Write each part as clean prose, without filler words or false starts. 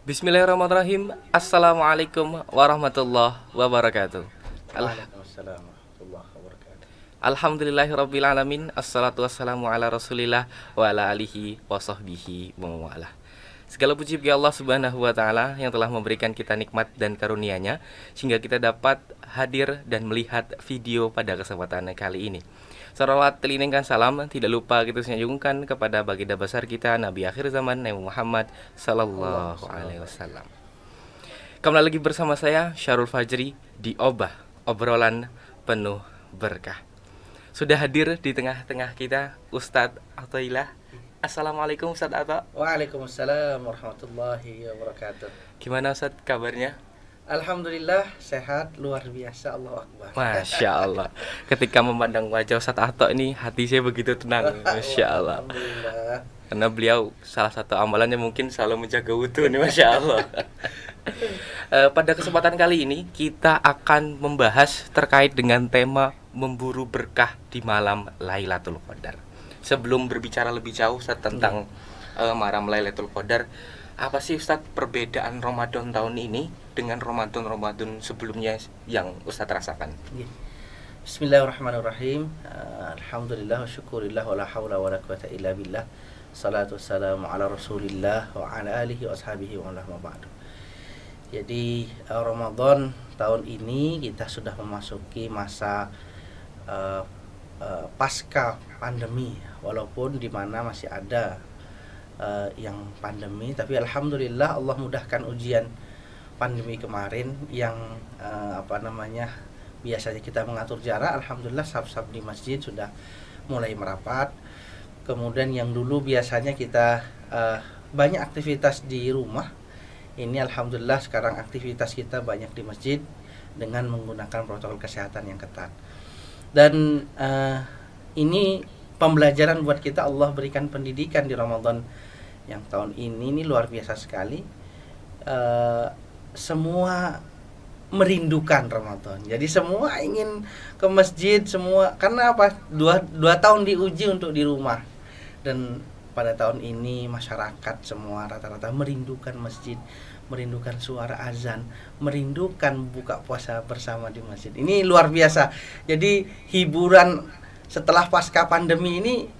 Bismillahirrahmanirrahim. Assalamualaikum warahmatullahi wabarakatuh. Waalaikumsalam warahmatullahi wabarakatuh. Alhamdulillahirrabbilalamin. Assalatu wassalamu ala rasulillah wa ala alihi wa sahbihi wa mawalah. Segala puji bagi Allah subhanahu wa ta'ala yang telah memberikan kita nikmat dan karunia-Nya sehingga kita dapat hadir dan melihat video pada kesempatan kali ini. Salawat telinengkan salam tidak lupa kita senyumkan kepada baginda besar kita Nabi akhir zaman Nabi Muhammad sallallahu alaihi wasallam. Kembali lagi bersama saya Syarul Fajri di obrolan penuh berkah. Sudah hadir di tengah-tengah kita Ustadz Athaillah. Assalamualaikum Ustadz Atha. Waalaikumsalam warahmatullahi wabarakatuh. Gimana Ustadz kabarnya? Alhamdulillah sehat luar biasa, Allahu Akbar. Masya Allah. Ketika memandang wajah Ustadz Atha ini hati saya begitu tenang. Masya Allah. Alhamdulillah. Karena beliau salah satu amalannya mungkin selalu menjaga wudhu nih, Masya Allah. Pada kesempatan kali ini kita akan membahas terkait dengan tema memburu berkah di malam Lailatul Qadar. Sebelum berbicara lebih jauh Ustaz tentang malam Lailatul Qadar, apa sih Ustaz perbedaan Ramadan tahun ini dengan Ramadan sebelumnya yang Ustaz rasakan? Bismillahirrahmanirrahim. Alhamdulillah wa syukurillah wa la hawla wa la quwata illa billah. Salatu wassalamu ala rasulillah wa ala alihi wa ashabihi wa ala ba'du. Jadi Ramadan tahun ini kita sudah memasuki masa pasca pandemi, walaupun di mana masih ada yang pandemi, tapi alhamdulillah Allah mudahkan ujian pandemi kemarin yang biasanya kita mengatur jarak, alhamdulillah saf-saf di masjid sudah mulai merapat. Kemudian yang dulu biasanya kita banyak aktivitas di rumah, ini alhamdulillah sekarang aktivitas kita banyak di masjid dengan menggunakan protokol kesehatan yang ketat. Dan ini pembelajaran buat kita, Allah berikan pendidikan di Ramadan yang tahun ini luar biasa sekali. Semua merindukan Ramadan. Jadi semua ingin ke masjid, semua karena apa? Dua tahun diuji untuk di rumah. Dan pada tahun ini masyarakat semua rata-rata merindukan masjid, merindukan suara azan, merindukan buka puasa bersama di masjid. Ini luar biasa. Jadi hiburan setelah pasca pandemi ini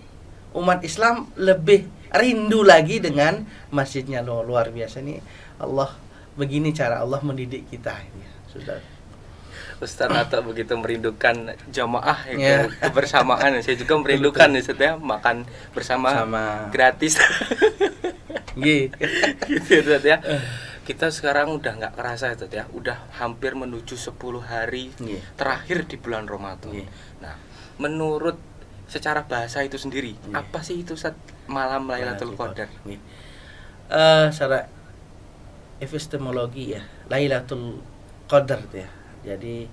umat Islam lebih rindu lagi dengan masjidnya. Luar biasa nih Allah, begini cara Allah mendidik kita ini. Sudah Ustaz Atha begitu merindukan jamaah kebersamaan. Saya juga merindukan Ustaz ya, makan bersama gratis. Gitu Ustaz ya. Kita sekarang udah nggak kerasa Ustaz ya, udah hampir menuju 10 hari terakhir di bulan Ramadan. Nah, menurut secara bahasa itu sendiri, apa sih itu Ustaz malam Lailatul Qadar? Secara epistemologi ya, Lailatul Qadar itu ya. Jadi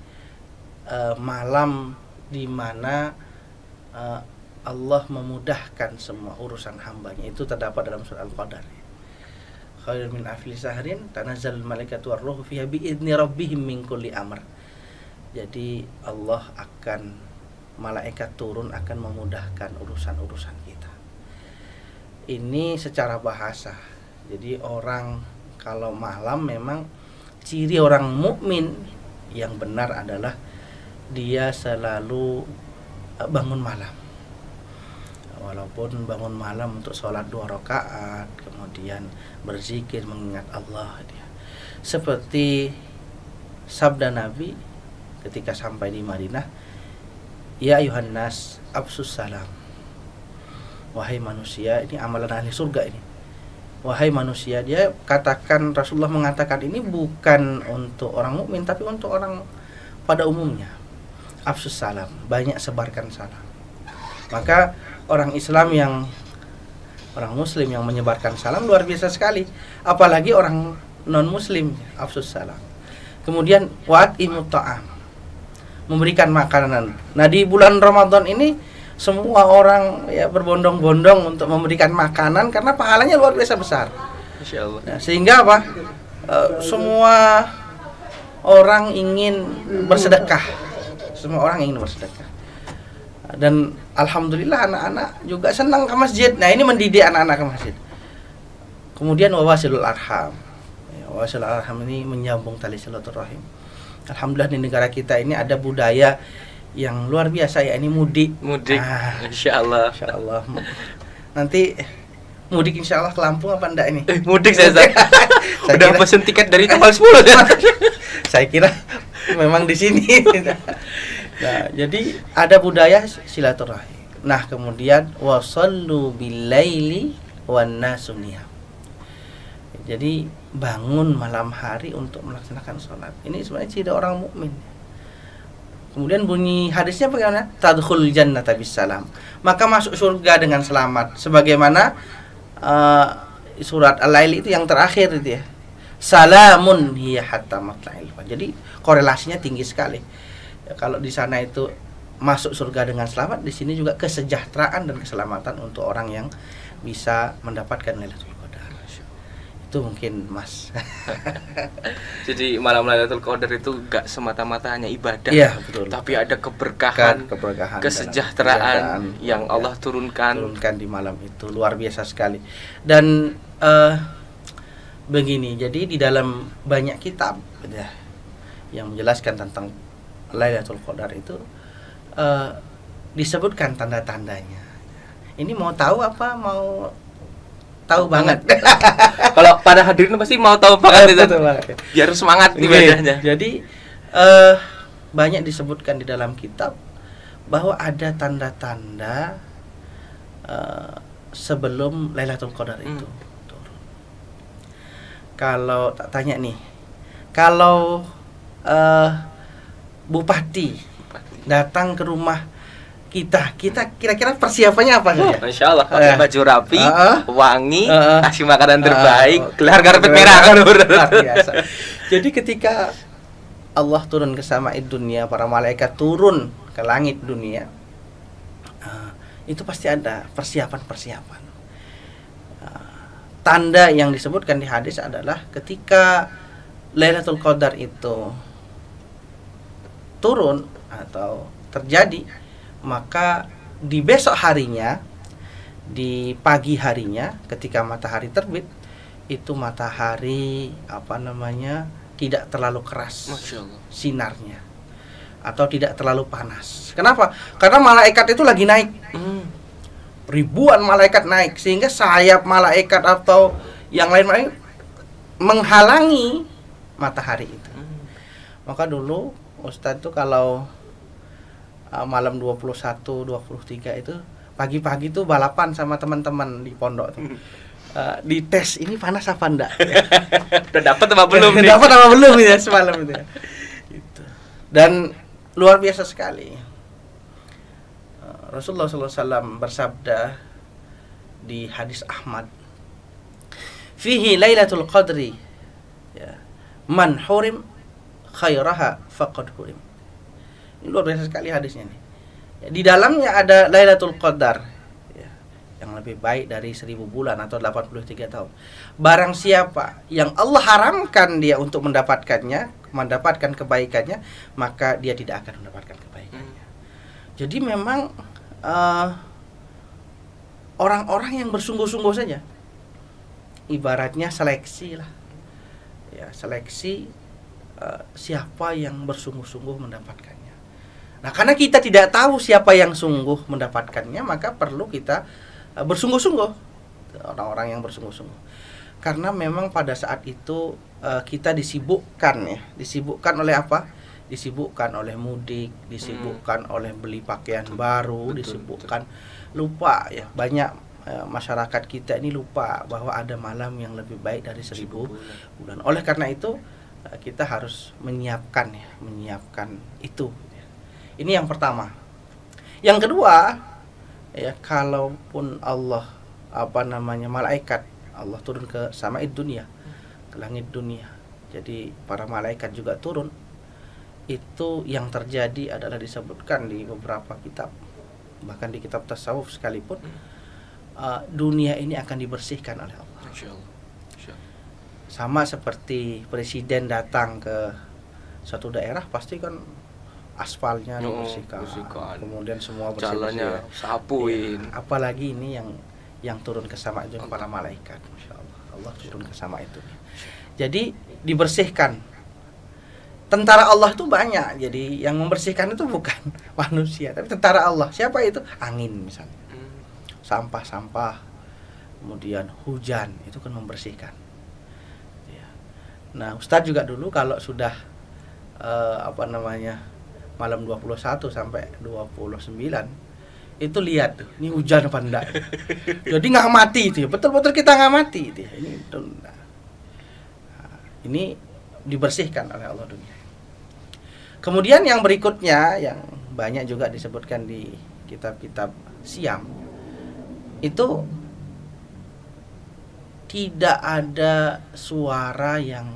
malam di mana Allah memudahkan semua urusan hambanya, itu terdapat dalam surah Al-Qadar. Khairun min alfi sahrin tanazzalul malaikatu war-ruhu fiha bi'izni rabbihim min kulli amr. Jadi Allah akan, malaikat turun akan memudahkan urusan-urusan kita. Ini secara bahasa. Jadi orang kalau malam memang ciri orang mukmin yang benar adalah dia selalu bangun malam. Walaupun bangun malam untuk sholat 2 rakaat, kemudian berzikir mengingat Allah dia. Seperti sabda Nabi ketika sampai di Madinah, ya ayuhan nas absus salam. Wahai manusia, ini amalan ahli surga ini. Wahai manusia, dia katakan, Rasulullah mengatakan ini bukan untuk orang mukmin tapi untuk orang pada umumnya. Afsus salam, banyak sebarkan salam. Maka orang muslim yang menyebarkan salam luar biasa sekali, apalagi orang non muslim, afsus salam. Kemudian wa'at imut ta'am, memberikan makanan. Nah, di bulan Ramadan ini semua orang ya berbondong-bondong untuk memberikan makanan karena pahalanya luar biasa besar. Insya Allah. Nah, sehingga apa? Semua orang ingin bersedekah. Semua orang ingin bersedekah. Dan alhamdulillah anak-anak juga senang ke masjid. Nah, ini mendidik anak-anak ke masjid. Kemudian wawasilul arham. Silaturahim ini menyambung tali silaturahim. Alhamdulillah di negara kita ini ada budaya yang luar biasa ya, ini mudik. Insya Allah. Nanti mudik insya Allah ke Lampung apa enggak ini? Mudik saya udah pesen tiket dari tanggal 10 ya. Saya kira memang di sini. Nah, jadi ada budaya silaturahim. Nah, kemudian wasallu bilaili wan nasu niyam. Jadi bangun malam hari untuk melaksanakan sholat. Ini sebenarnya ciri orang mukmin. Kemudian bunyi hadisnya bagaimana? Tadkhul jannata bisalam. Maka masuk surga dengan selamat. Sebagaimana surat Al-Lail itu yang terakhir itu ya. Salamun hiya hatta matla'il fajr. Jadi korelasinya tinggi sekali. Ya, kalau di sana itu masuk surga dengan selamat, di sini juga kesejahteraan dan keselamatan untuk orang yang bisa mendapatkan Lailatul Qadar. Itu mungkin Mas. Jadi malam Lailatul Qadar itu gak semata-mata hanya ibadah, ya, betul. Tapi ada keberkahan kesejahteraan yang Allah turunkan di malam itu, luar biasa sekali. Dan begini, jadi di dalam banyak kitab ya, yang menjelaskan tentang Lailatul Qadar itu disebutkan tanda-tandanya. Ini mau tahu apa mau tahu banget? Kalau pada hadirin pasti mau tahu banget itu. Biar semangat ibadahnya. Jadi banyak disebutkan di dalam kitab bahwa ada tanda-tanda sebelum Lailatul Qadar itu turun. Kalau tak tanya nih, kalau bupati datang ke rumah kita kira-kira persiapannya apa saja? Masya Allah, pakai baju rapi, wangi, kasih makanan terbaik, gelar karpet merah kan. Biasa. Jadi ketika Allah turun ke sama'id dunia, para malaikat turun ke langit dunia, itu pasti ada persiapan-persiapan. Tanda yang disebutkan di hadis adalah ketika Lailatul Qadar itu turun atau terjadi, maka di besok harinya, di pagi harinya, ketika matahari terbit, itu matahari tidak terlalu keras sinarnya, atau tidak terlalu panas. Kenapa? Karena malaikat itu lagi naik. Ribuan malaikat naik, sehingga sayap malaikat atau yang lain menghalangi matahari itu. Maka dulu Ustadz tuh kalau malam 21, 23 itu pagi-pagi tuh balapan sama teman-teman di pondok tuh. Di tes ini panas apa enggak? Udah dapat apa belum? Dapat apa belum ya semalam itu ya. Gitu. Dan luar biasa sekali. Rasulullah SAW bersabda di hadis Ahmad, fihi Lailatul Qadri, ya, man hurim khairaha faqad hurim. Ini luar biasa sekali hadisnya nih. Ya, di dalamnya ada Lailatul Qadar, ya, yang lebih baik dari 1000 bulan atau 83 tahun. Barang siapa yang Allah haramkan dia untuk mendapatkannya, mendapatkan kebaikannya, maka dia tidak akan mendapatkan kebaikannya. Jadi memang orang-orang yang bersungguh-sungguh saja, ibaratnya seleksi lah, ya, seleksi siapa yang bersungguh-sungguh mendapatkannya. Nah, karena kita tidak tahu siapa yang sungguh mendapatkannya, maka perlu kita bersungguh-sungguh, orang-orang yang bersungguh-sungguh. Karena memang pada saat itu kita disibukkan oleh apa? Disibukkan oleh mudik, disibukkan oleh beli pakaian baru, disibukkan. Lupa ya, banyak masyarakat kita ini lupa bahwa ada malam yang lebih baik dari 1000 bulan. Oleh karena itu kita harus menyiapkan itu. Ini yang pertama. Yang kedua, ya, kalaupun Allah malaikat Allah turun ke sama'id dunia, ke langit dunia. Jadi para malaikat juga turun. Itu yang terjadi adalah disebutkan di beberapa kitab, bahkan di kitab tasawuf sekalipun, dunia ini akan dibersihkan oleh Allah. Sama seperti presiden datang ke suatu daerah, pasti kan aspalnya dibersihkan, kemudian semua jalannya sapuin. Ya, apalagi ini yang turun ke sama para malaikat, Masya Allah. Allah turun ke sama itu. Jadi dibersihkan. Tentara Allah itu banyak. Jadi yang membersihkan itu bukan manusia, tapi tentara Allah. Siapa itu? Angin misalnya. Sampah-sampah, kemudian hujan, itu kan membersihkan. Ya. Nah, Ustadz juga dulu kalau sudah malam 21 sampai 29 itu lihat tuh, ini hujan apa enggak. Jadi ngamati itu ya, betul-betul kita ngamati itu ya. Ini betul enggak. Nah, ini dibersihkan oleh Allah dunia. Kemudian yang berikutnya yang banyak juga disebutkan di kitab-kitab Syam, itu tidak ada suara yang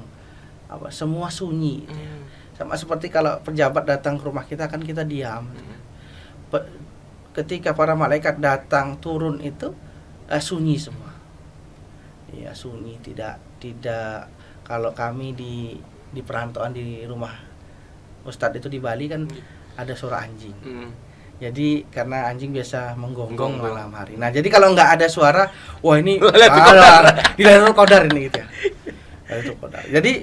semua sunyi. Sama seperti kalau pejabat datang ke rumah kita kan kita diam. Ketika para malaikat datang turun itu sunyi semua. Ya sunyi, tidak kalau kami di perantauan di rumah Ustadz itu di Bali kan ada suara anjing. Jadi karena anjing biasa menggonggong malam hari. Nah, jadi kalau nggak ada suara, wah ini Lailatul Qadar ini gitu ya. Lailatul Qadar. Jadi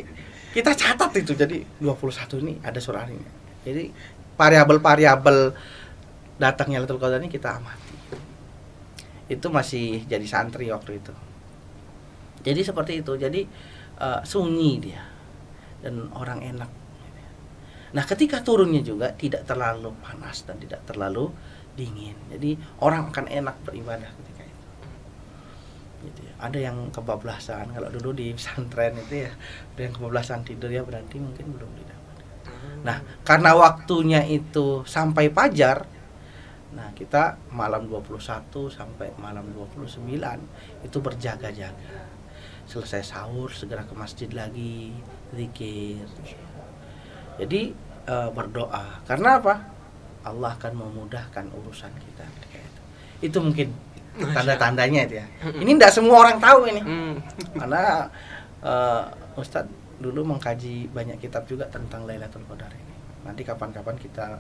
kita catat itu, jadi 21 ini ada suara ini. Jadi variabel-variabel datangnya Lailatul Qadar ini kita amati. Itu masih jadi santri waktu itu. Jadi seperti itu. Jadi sunyi dia dan orang enak. Nah, ketika turunnya juga tidak terlalu panas dan tidak terlalu dingin. Jadi orang akan enak beribadah ketika itu. Gitu ya. Ada yang kebablasan. Kalau dulu di pesantren itu ya, ada yang kebablasan tidur ya, berarti mungkin belum didapat. Nah, karena waktunya itu sampai fajar. Nah, kita malam 21 sampai malam 29 itu berjaga-jaga. Selesai sahur segera ke masjid lagi, zikir. Jadi berdoa. Karena apa? Allah akan memudahkan urusan kita ketika itu. Itu mungkin tanda-tandanya itu ya. Ini tidak semua orang tahu ini. Karena Ustadz dulu mengkaji banyak kitab juga tentang Lailatul Qadar ini. Nanti kapan-kapan kita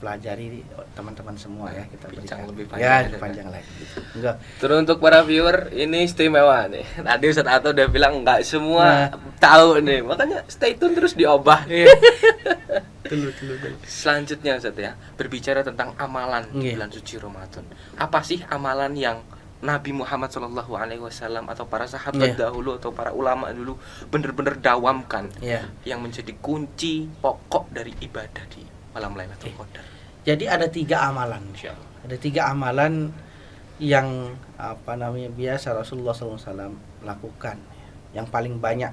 pelajari teman-teman semua ya, kita bincang lebih panjang lagi. Enggak. Terus untuk para viewer ini istimewa nih. Tadi Ustadz Ato udah bilang nggak semua tahu nih, makanya stay tune terus diobah. Dulu. Selanjutnya Ustadz ya, berbicara tentang amalan di bulan suci Ramadan. Apa sih amalan yang Nabi Muhammad SAW atau para sahabat dahulu atau para ulama dulu benar-benar dawamkan, yang menjadi kunci pokok dari ibadah di malam Lailatul Qadar? Jadi ada 3 amalan. Ada 3 amalan yang biasa Rasulullah SAW lakukan, yang paling banyak.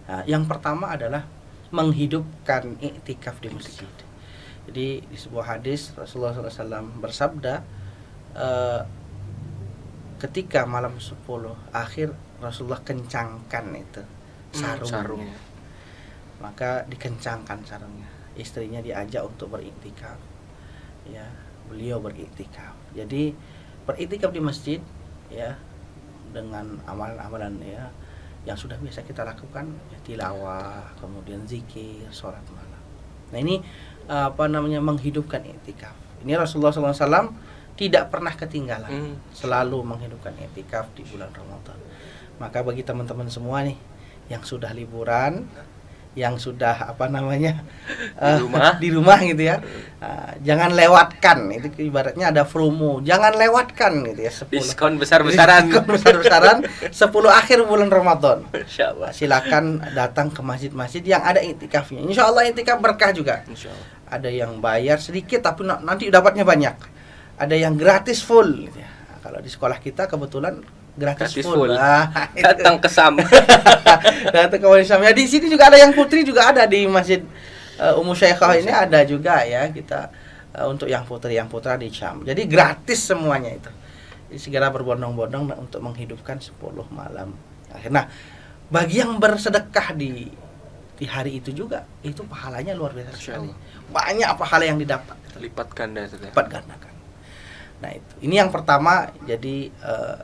Nah, yang pertama adalah menghidupkan iktikaf di masjid. Jadi di sebuah hadis Rasulullah SAW bersabda, ketika malam 10 akhir Rasulullah kencangkan itu sarungnya. Maka dikencangkan sarungnya. Istrinya diajak untuk beriktikaf. Ya, beliau beriktikaf. Jadi beriktikaf di masjid ya, dengan amalan-amalan ya yang sudah biasa kita lakukan, ya, tilawah, kemudian zikir, sholat malam. Nah, ini menghidupkan iktikaf. Ini Rasulullah SAW tidak pernah ketinggalan, selalu menghidupkan iktikaf di bulan Ramadan. Maka bagi teman-teman semua nih yang sudah liburan, yang sudah di rumah gitu ya, jangan lewatkan, itu ibaratnya ada promo, jangan lewatkan gitu ya, 10 diskon besar-besaran 10 akhir bulan Ramadan. Silakan datang ke masjid-masjid yang ada iktikafnya. Insya Allah iktikaf berkah juga. Ada yang bayar sedikit tapi nanti dapatnya banyak, ada yang gratis full gitu ya. Kalau di sekolah kita kebetulan gratis full. Datang ke Sam. Datang ke Sam. Ya, di sini juga ada yang putri juga ada di Masjid Ummu Syaikhah ini ada juga ya, kita untuk yang putri yang putra di Syam. Jadi gratis semuanya itu. Jadi segera berbondong-bondong untuk menghidupkan 10 malam. Nah, bagi yang bersedekah di hari itu juga, itu pahalanya luar biasa sekali. Banyak pahala yang didapat. Lipat ganda. Lipat gandakan. Nah, ini yang pertama. Jadi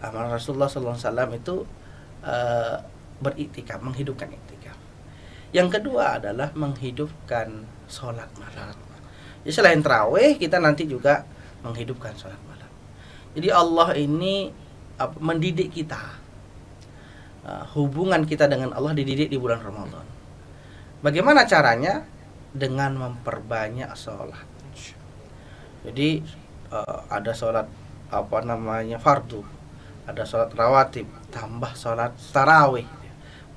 amal Rasulullah SAW itu beriktikaf, menghidupkan iktikaf. Yang kedua adalah menghidupkan sholat malam. Jadi selain tarawih, kita nanti juga menghidupkan sholat malam. Jadi Allah ini mendidik kita hubungan kita dengan Allah dididik di bulan Ramadan. Bagaimana caranya? Dengan memperbanyak sholat. Jadi ada sholat fardu, ada sholat rawatib, tambah sholat tarawih.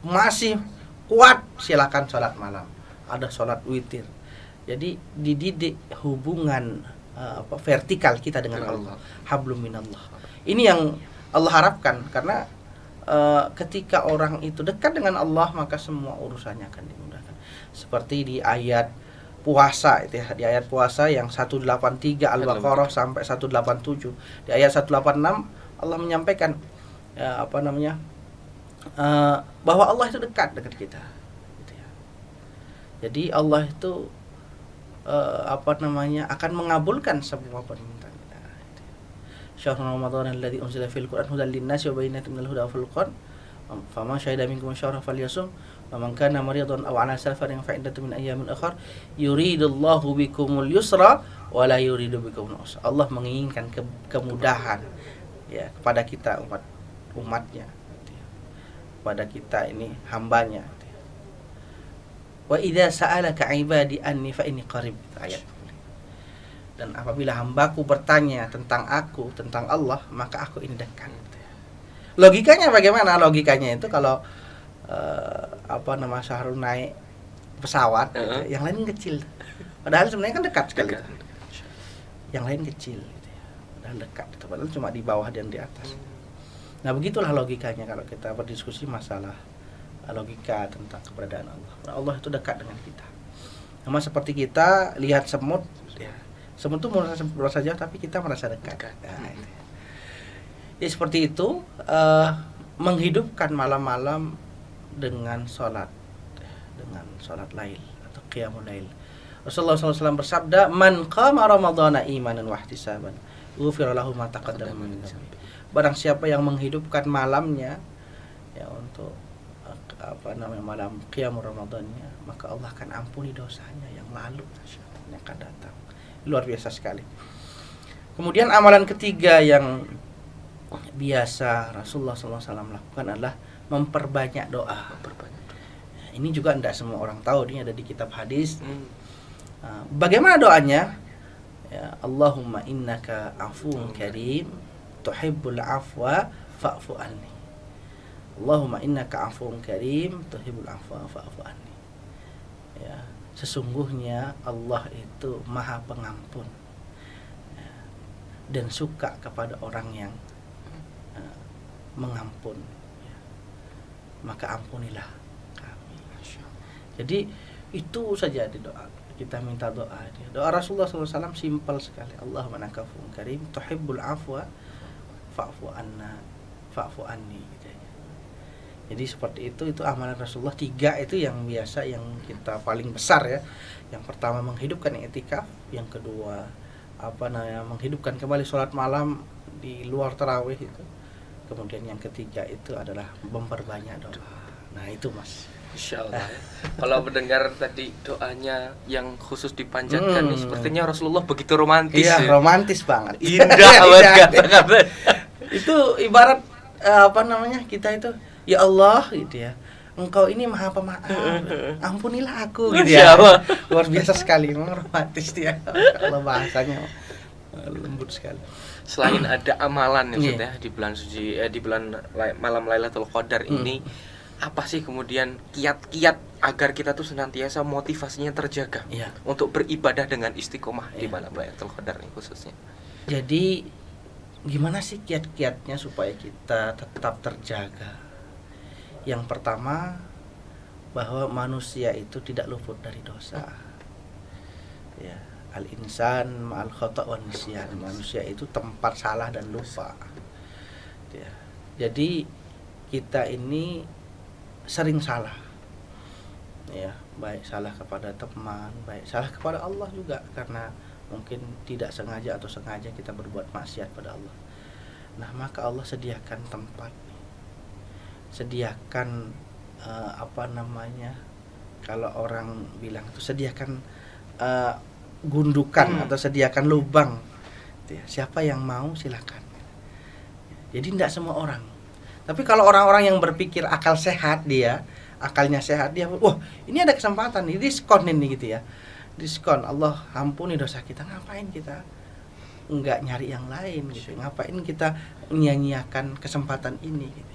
Masih kuat, silakan sholat malam. Ada sholat witir. Jadi dididik hubungan vertikal kita dengan Allah. Hablum minallah. Ini yang Allah harapkan, karena ketika orang itu dekat dengan Allah, maka semua urusannya akan dimudahkan. Seperti di ayat puasa itu ya, di ayat puasa yang 183 Al-Baqarah sampai 187. Di ayat 186 Allah menyampaikan bahwa Allah itu dekat dengan kita. Gitu ya. Jadi Allah itu akan mengabulkan semua permintaan kita. Syahrul Ramadan alladzi unzila fil Qur'an hudan lin-nasi wa bayyinatin minal huda wal furqan. Faman syahida minkum asyhara falyasum wa man kana maridan aw 'ala safarin fa iddatun min ayyamin ukhra yuridullahu bikumul yusra wa la yuridu bikumul usra. Allah menginginkan kemudahan ya kepada kita umatnya, kepada kita ini hambanya. Wa idza sa'alaka 'ibadi anni fa inni qarib, ayat. Dan apabila hambaku bertanya tentang aku, tentang Allah, maka aku ini dekat. Logikanya bagaimana? Logikanya itu kalau Syahrul naik pesawat, gitu, yang lain kecil. Padahal sebenarnya kan dekat sekali. Yang lain kecil, gitu ya. Padahal dekat. Padahal cuma di bawah dan di atas. Nah begitulah logikanya kalau kita berdiskusi masalah logika tentang keberadaan Allah. Allah itu dekat dengan kita. Sama seperti kita lihat semut, ya. Semut itu merasa jauh, tapi kita merasa dekat. Nah, itu. Ya seperti itu, menghidupkan malam-malam dengan sholat lail atau qiyamul lail. Rasulullah SAW bersabda, "Man qama ramadhana imanan wa ihtisaban, ghufira lahu ma taqaddama min dhanbi." Barang siapa yang menghidupkan malamnya ya untuk malam qiyamul ramadannya, maka Allah akan ampuni dosanya yang lalu yang akan datang. Luar biasa sekali. Kemudian amalan ketiga yang biasa Rasulullah SAW lakukan adalah memperbanyak doa. Ini juga tidak semua orang tahu, ini ada di kitab hadis. Bagaimana doanya? Ya, Allahumma innaka afuwun karim tuhibbul afwa fa'fu anni. Allahumma innaka afuwun karim tuhibbul afwa fa'fu anni. Ya, sesungguhnya Allah itu Maha Pengampun, ya, dan suka kepada orang yang mengampun, ya. Maka ampunilah kami. Jadi itu saja di doa. Kita minta doa. Doa Rasulullah SAW simpel sekali. Allahumma innaka afuwun karim tuhibbul afwa fa'fu anna fa'fu anni. Jadi seperti itu amalan Rasulullah. 3 itu yang biasa, yang kita paling besar ya. Yang pertama menghidupkan i'tikaf, yang kedua menghidupkan kembali sholat malam di luar tarawih itu. Kemudian yang ketiga itu adalah memperbanyak doa. Nah itu Mas. Insya Allah. Kalau mendengar tadi doanya yang khusus dipanjatkan nih, sepertinya Rasulullah begitu romantis. Iya, ya? Romantis banget. Indah banget kata-kata. Itu ibarat kita itu, ya Allah gitu ya. Engkau ini Maha Pemaaf. Ampunilah aku gitu ya. Luar biasa sekali, memang romantis dia. Kalau bahasanya lembut sekali. Selain ada amalan ya di bulan suci, di bulan malam Lailatul Qadar ini, apa sih kemudian kiat-kiat agar kita tuh senantiasa motivasinya terjaga untuk beribadah dengan istiqomah di malam Lailatul Qadar ini khususnya? Jadi gimana sih kiat-kiatnya supaya kita tetap terjaga? Yang pertama, bahwa manusia itu tidak luput dari dosa. Ya. Al-insan ma'al khata' wan nisyan. Manusia itu tempat salah dan lupa. Ya. Jadi kita ini sering salah. Ya, baik salah kepada teman, baik salah kepada Allah juga, karena mungkin tidak sengaja atau sengaja kita berbuat maksiat pada Allah. Nah, maka Allah sediakan tempat. Sediakan kalau orang bilang itu sediakan gundukan atau sediakan lubang. Siapa yang mau silakan. Jadi tidak semua orang. Tapi kalau orang-orang yang berpikir akal sehat, dia akalnya sehat, dia wah ini ada kesempatan nih, diskon ini gitu ya, diskon, Allah ampuni dosa kita, ngapain kita nggak nyari yang lain gitu, ngapain kita nyanyiakan kesempatan ini gitu.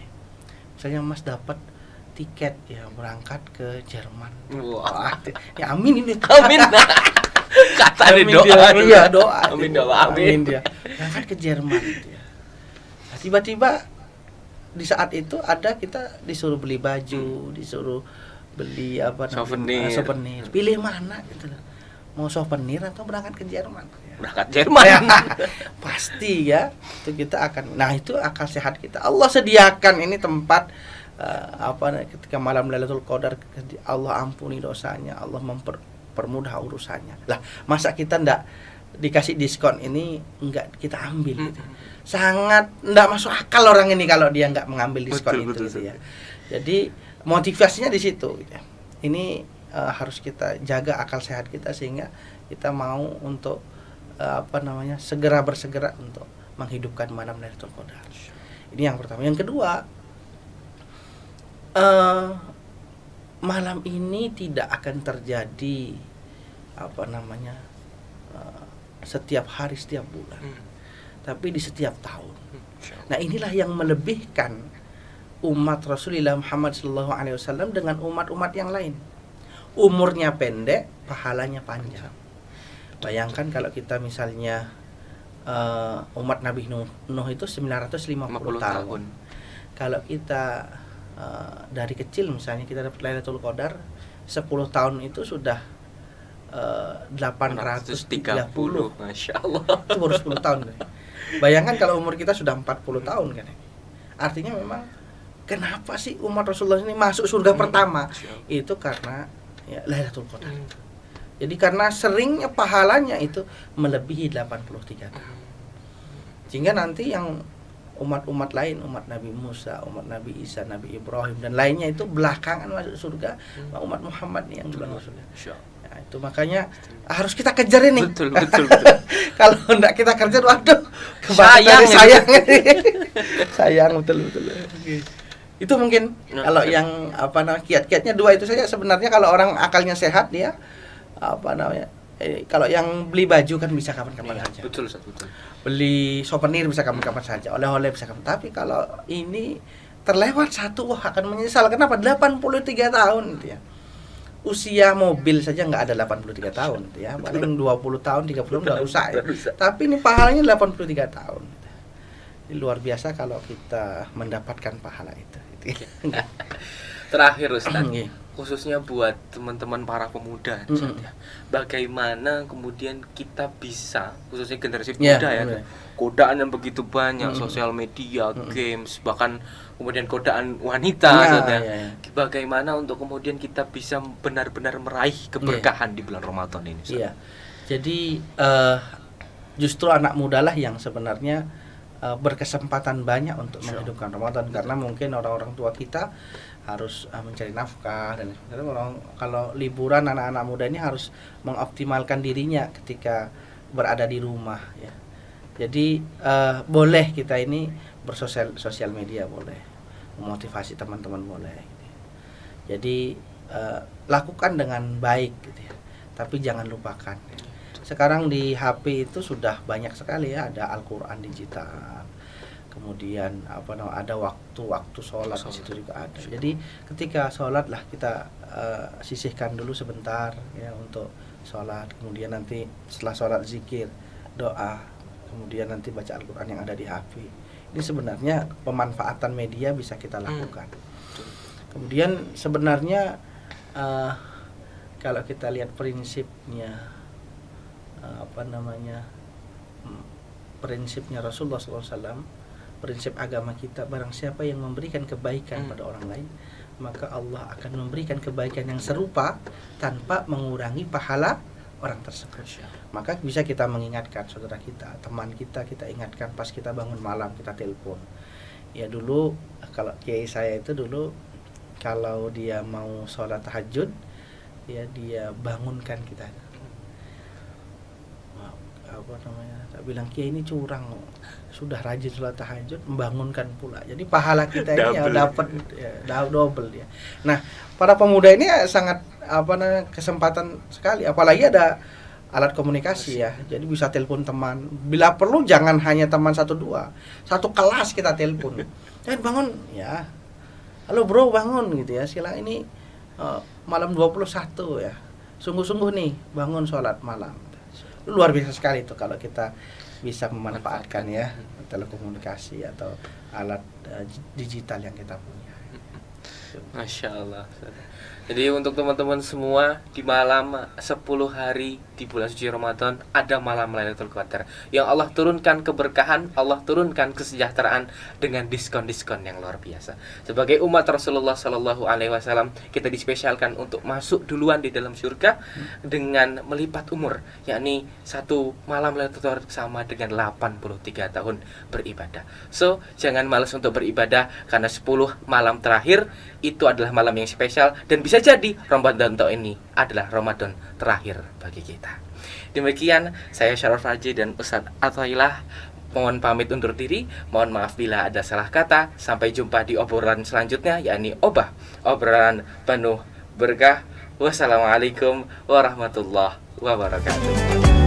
Misalnya Mas dapat tiket ya berangkat ke Jerman, Wah. ya amin ini Amin. Kata amin doa. dia, iya doa, Amin doa, amin. dia berangkat ke Jerman gitu ya. Nah, tiba-tiba di saat itu ada kita disuruh beli baju, disuruh beli apa namanya, souvenir. Pilih mana gitu loh. Mau souvenir atau berangkat ke Jerman? Ya. Berangkat Jerman. Ya, pasti ya. Itu kita akan. Nah, itu akal sehat kita. Allah sediakan ini tempat ketika malam Lailatul Qadar, Allah ampuni dosanya, Allah mempermudah urusannya. Lah, masa kita ndak dikasih diskon ini nggak kita ambil gitu. Sangat nggak masuk akal orang ini kalau dia nggak mengambil diskon betul, gitu ya. Jadi motivasinya di situ gitu ya. Ini harus kita jaga akal sehat kita sehingga kita mau untuk segera bersegera untuk menghidupkan malam Lailatul Qadar. Ini yang pertama. Yang kedua, malam ini tidak akan terjadi setiap hari, setiap bulan, tapi di setiap tahun. Nah, inilah yang melebihkan umat Rasulullah Muhammad SAW dengan umat-umat yang lain. Umurnya pendek, pahalanya panjang. Bayangkan kalau kita misalnya umat Nabi Nuh itu 950 tahun. Kalau kita dari kecil misalnya kita dapat Lailatul Qadar 10 tahun itu sudah 830. Masya Allah. Itu baru 10 tahun. Bayangkan kalau umur kita sudah 40 tahun kan. Artinya memang kenapa sih umat Rasulullah ini masuk surga pertama? Itu karena ya, Lailatul Qadar. Jadi karena seringnya pahalanya itu melebihi 83 tahun. Sehingga nanti yang umat-umat lain, umat Nabi Musa, umat Nabi Isa, Nabi Ibrahim dan lainnya itu belakangan masuk surga, umat Muhammad nih yang duluan masuk surga. Nah, itu makanya harus kita kejar ini. Betul. Kalau enggak kita kerja, waduh, sayang betul. Itu mungkin kalau yang kiat-kiatnya dua itu saja sebenarnya. Kalau orang akalnya sehat dia kalau yang beli baju kan bisa kapan-kapan saja. Betul. Beli souvenir bisa kapan-kapan saja, oleh-oleh bisa kapan. Tapi kalau ini terlewat satu, wah akan menyesal. Kenapa? 83 tahun gitu ya. Usia mobil saja nggak ada 83 tahun gitu ya. Paling 20 tahun, 30 tahun udah rusak ya. Tapi ini pahalanya 83 tahun. Ini luar biasa kalau kita mendapatkan pahala itu gitu ya. Terakhir Ustaz, khususnya buat teman-teman para pemuda, bagaimana kemudian kita bisa, khususnya generasi muda godaan yang begitu banyak, sosial media, games, bahkan kemudian godaan wanita, bagaimana untuk kemudian kita bisa benar-benar meraih keberkahan di bulan Ramadan ini? Iya, jadi justru anak muda lah yang sebenarnya berkesempatan banyak untuk menghidupkan Ramadan, karena mungkin orang-orang tua kita harus mencari nafkah dan sebagainya. Kalau liburan, anak-anak muda ini harus mengoptimalkan dirinya ketika berada di rumah ya. Jadi boleh kita ini bersosial media, boleh memotivasi teman-teman, boleh gitu. Jadi lakukan dengan baik gitu ya. Tapi jangan lupakan ya. Sekarang di HP itu sudah banyak sekali ya, ada Al-Qur'an digital. Kemudian ada waktu sholat di situ juga ada. Jadi ketika sholat lah kita sisihkan dulu sebentar ya untuk sholat. Kemudian nanti setelah sholat zikir, doa. Kemudian nanti baca Al-Quran yang ada di HP. Ini sebenarnya pemanfaatan media bisa kita lakukan. Kemudian sebenarnya kalau kita lihat prinsipnya prinsipnya Rasulullah SAW, prinsip agama kita, barang siapa yang memberikan kebaikan pada orang lain, maka Allah akan memberikan kebaikan yang serupa tanpa mengurangi pahala orang tersebut. Maka bisa kita mengingatkan saudara kita, teman kita ingatkan pas kita bangun malam, kita telepon. Ya dulu kalau kiai saya itu dulu kalau dia mau sholat tahajud ya dia bangunkan kita. apa namanya, tak bilang Kiai ini curang, sudah rajin sholat tahajud membangunkan pula, jadi pahala kita ini ya dapat ya, double ya. Nah, para pemuda ini ya sangat apa namanya, kesempatan sekali, apalagi ada alat komunikasi ya, jadi bisa telepon teman, bila perlu jangan hanya teman satu dua, satu kelas kita telepon, dan bangun ya, halo bro bangun gitu ya, silang ini malam 21 ya, sungguh-sungguh nih bangun sholat malam. Luar biasa sekali itu kalau kita bisa memanfaatkan ya telekomunikasi atau alat digital yang kita punya. Masya Allah. Jadi untuk teman-teman semua, di malam 10 hari di bulan suci Ramadan ada malam Lailatul Qadar yang Allah turunkan keberkahan, Allah turunkan kesejahteraan dengan diskon-diskon yang luar biasa. Sebagai umat Rasulullah Shallallahu Alaihi Wasallam, kita dispesialkan untuk masuk duluan di dalam surga dengan melipat umur, yakni satu malam Lailatul Qadar sama dengan 83 tahun beribadah. So, jangan malas untuk beribadah, karena 10 malam terakhir itu adalah malam yang spesial, dan bisa jadi Ramadan tahun ini adalah Ramadan terakhir bagi kita. Demikian saya Syaraf Raji dan Ustadz Athaillah mohon pamit undur diri. Mohon maaf bila ada salah kata. Sampai jumpa di obrolan selanjutnya, yakni obrolan penuh berkah. Wassalamualaikum warahmatullahi wabarakatuh.